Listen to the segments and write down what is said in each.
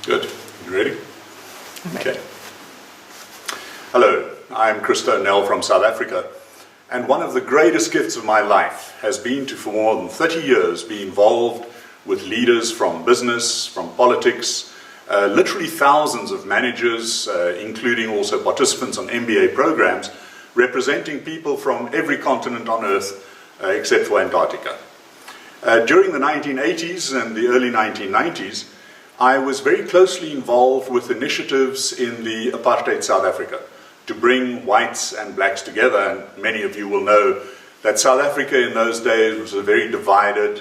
Good. You ready? Okay. Hello, I'm Christo Nel from South Africa, and one of the greatest gifts of my life has been to, for more than 30 years, be involved with leaders from business, from politics, literally thousands of managers, including also participants on MBA programs, representing people from every continent on Earth except for Antarctica. During the 1980s and the early 1990s, I was very closely involved with initiatives in the apartheid South Africa to bring whites and blacks together, and many of you will know that South Africa in those days was a very divided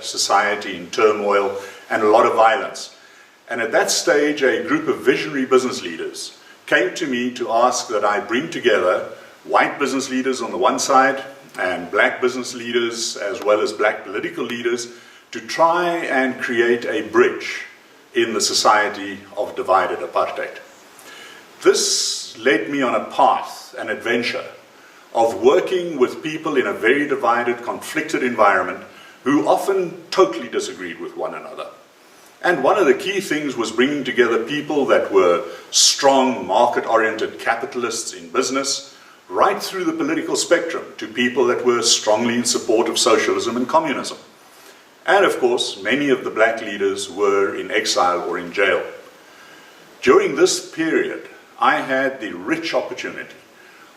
society in turmoil and a lot of violence. And at that stage, a group of visionary business leaders came to me to ask that I bring together white business leaders on the one side and black business leaders as well as black political leaders to try and create a bridge in the society of divided apartheid. This led me on a path, an adventure, of working with people in a very divided, conflicted environment who often totally disagreed with one another. And one of the key things was bringing together people that were strong, market-oriented capitalists in business, right through the political spectrum to people that were strongly in support of socialism and communism. And of course, many of the black leaders were in exile or in jail. During this period, I had the rich opportunity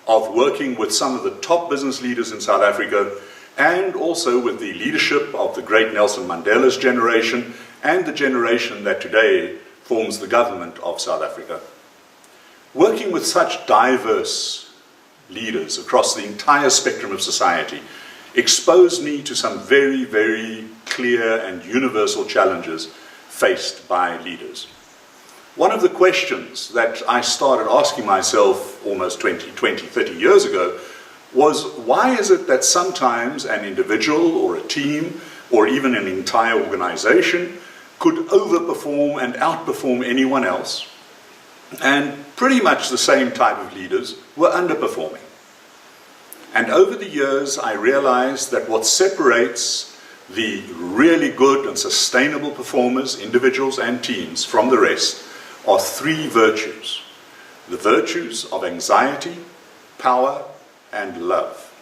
of working with some of the top business leaders in South Africa and also with the leadership of the great Nelson Mandela's generation and the generation that today forms the government of South Africa. Working with such diverse leaders across the entire spectrum of society exposed me to some very, very clear and universal challenges faced by leaders. One of the questions that I started asking myself almost 30 years ago was, why is it that sometimes an individual or a team or even an entire organization could overperform and outperform anyone else, and pretty much the same type of leaders were underperforming? And over the years, I realized that what separates the really good and sustainable performers, individuals and teams, from the rest are three virtues. The virtues of anxiety, power, and love.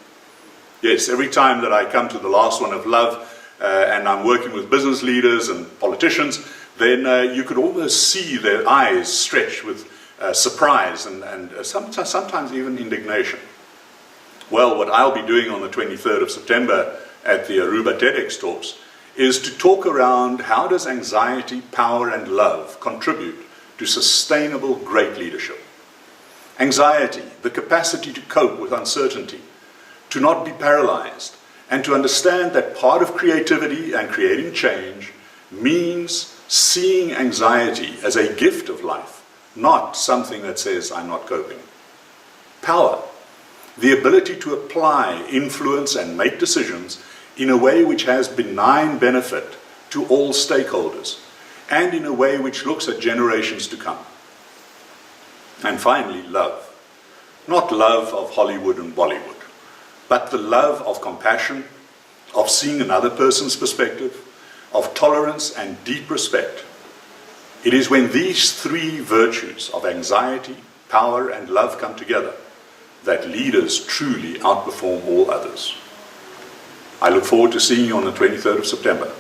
Yes, every time that I come to the last one of love, and I'm working with business leaders and politicians, then you could almost see their eyes stretch with surprise and sometimes even indignation. Well, what I'll be doing on the 23rd of September at the Aruba TEDx talks is to talk around how does anxiety, power, and love contribute to sustainable great leadership. Anxiety, the capacity to cope with uncertainty, to not be paralyzed, and to understand that part of creativity and creating change means seeing anxiety as a gift of life, not something that says, I'm not coping. Power, the ability to apply, influence, and make decisions in a way which has benign benefit to all stakeholders, and in a way which looks at generations to come. And finally, love. Not love of Hollywood and Bollywood, but the love of compassion, of seeing another person's perspective, of tolerance and deep respect. It is when these three virtues of anxiety, power, and love come together that leaders truly outperform all others. I look forward to seeing you on the 23rd of September.